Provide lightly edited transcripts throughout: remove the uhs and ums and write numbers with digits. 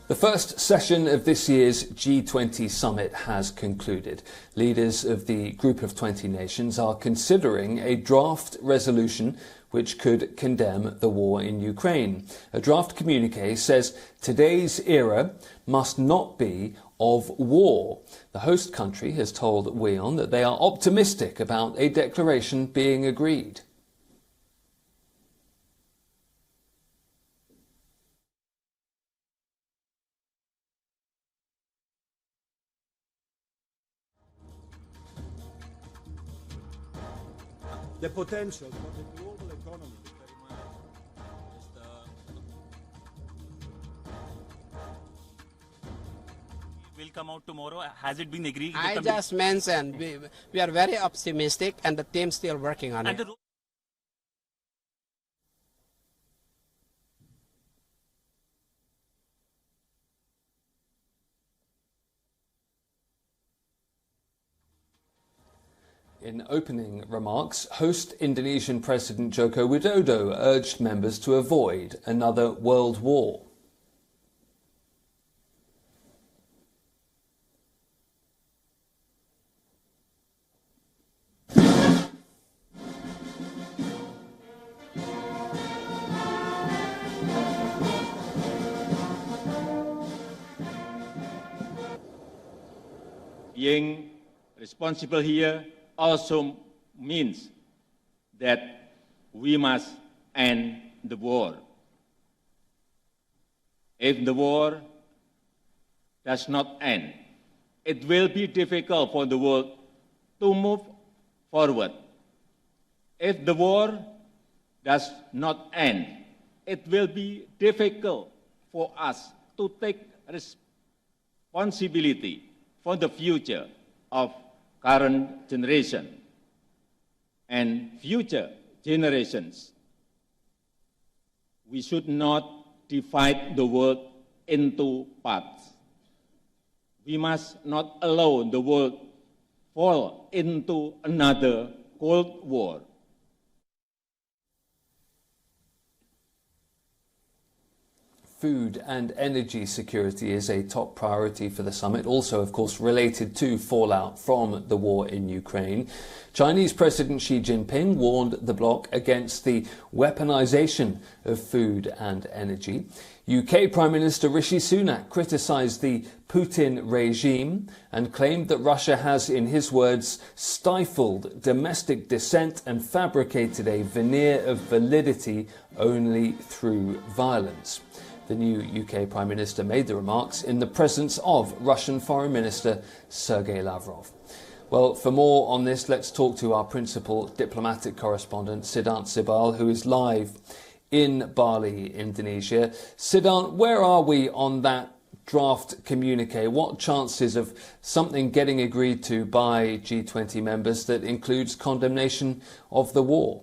The first session of this year's G20 Summit has concluded. Leaders of the group of 20 nations are considering a draft resolution which could condemn the war in Ukraine. A draft communique says today's era must not be of war. The host country has told WION that they are optimistic about a declaration being agreed. The potential for the global economy will come out tomorrow. Has it been agreed? I just mentioned we are very optimistic and the team's still working on it. In opening remarks, host Indonesian President Joko Widodo urged members to avoid another world war. Being responsible here also means that we must end the war. If the war does not end, it will be difficult for the world to move forward. If the war does not end, it will be difficult for us to take responsibility for the future of current generation and future generations. We should not divide the world into parts. We must not allow the world fall into another Cold War. Food and energy security is a top priority for the summit, also, of course, related to fallout from the war in Ukraine. Chinese President Xi Jinping warned the bloc against the weaponization of food and energy. UK Prime Minister Rishi Sunak criticised the Putin regime and claimed that Russia has, in his words, stifled domestic dissent and fabricated a veneer of validity only through violence. The new UK Prime Minister made the remarks in the presence of Russian Foreign Minister Sergei Lavrov. Well, for more on this, let's talk to our principal diplomatic correspondent, Siddhant Sibal, who is live in Bali, Indonesia. Siddhant, where are we on that draft communique? What chances of something getting agreed to by G20 members that includes condemnation of the war?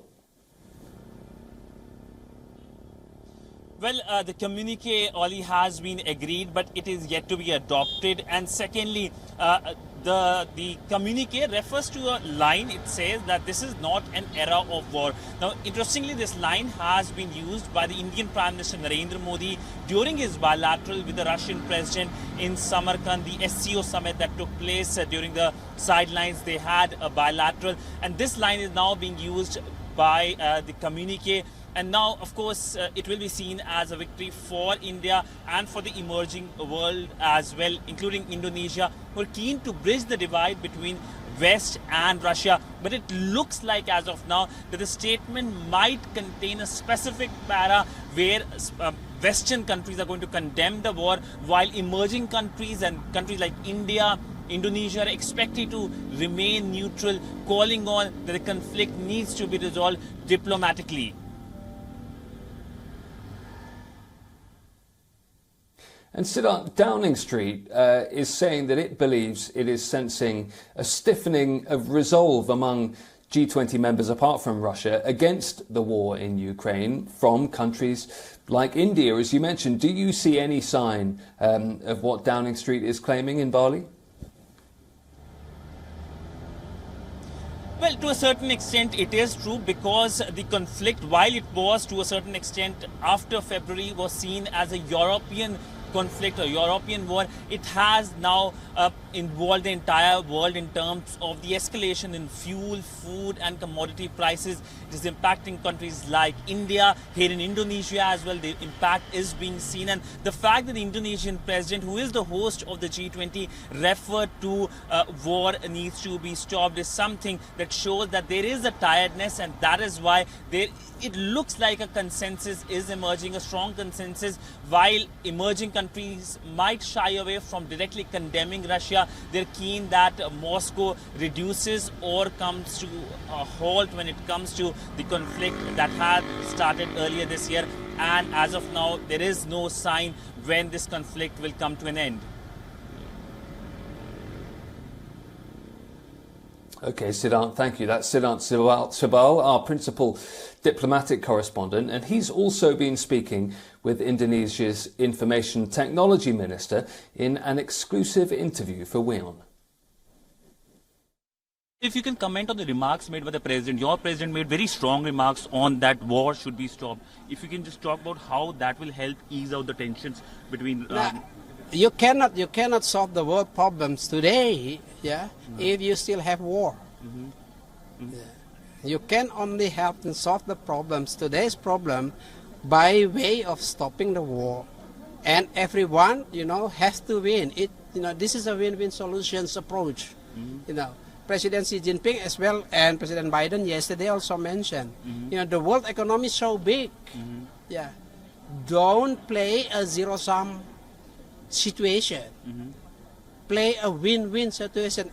Well, the communique, Oli, has been agreed, but it is yet to be adopted. And secondly, the communique refers to a line. It says that this is not an era of war. Now, interestingly, this line has been used by the Indian Prime Minister Narendra Modi during his bilateral with the Russian President in Samarkand, the SCO summit that took place during the sidelines. They had a bilateral, and this line is now being used by the communique. And now, of course, it will be seen as a victory for India and for the emerging world as well, including Indonesia, who are keen to bridge the divide between West and Russia. But it looks like, as of now, that the statement might contain a specific para where Western countries are going to condemn the war, while emerging countries and countries like India, Indonesia are expected to remain neutral, calling on that the conflict needs to be resolved diplomatically. And Siddhant, Downing Street is saying that it believes it is sensing a stiffening of resolve among G20 members, apart from Russia, against the war in Ukraine from countries like India, as you mentioned. Do you see any sign of what Downing Street is claiming in Bali? Well, to a certain extent, it is true, because the conflict, while it was to a certain extent after February, was seen as a European conflict or European war, it has now involved the entire world in terms of the escalation in fuel, food and commodity prices. It is impacting countries like India, here in Indonesia as well. The impact is being seen, and the fact that the Indonesian president, who is the host of the G20, referred to war needs to be stopped is something that shows that there is a tiredness, and that is why it looks like a consensus is emerging, a strong consensus. While emerging countries might shy away from directly condemning Russia, they're keen that Moscow reduces or comes to a halt when it comes to the conflict that had started earlier this year. And as of now, there is no sign when this conflict will come to an end. Okay, Siddhant, thank you. That's Siddhant Sibal, our principal diplomatic correspondent, and he's also been speaking with Indonesia's Information Technology Minister in an exclusive interview for WION. If you can comment on the remarks made by the president, your president made very strong remarks on that war should be stopped. If you can just talk about how that will help ease out the tensions between... You cannot solve the world problems today, if you still have war. Yeah. You can only help and solve the problems, today's problem, by way of stopping the war, and everyone, has to win. This is a win-win solutions approach. President Xi Jinping as well and President Biden yesterday also mentioned, the world economy is so big. Don't play a zero-sum situation. Play a win-win situation.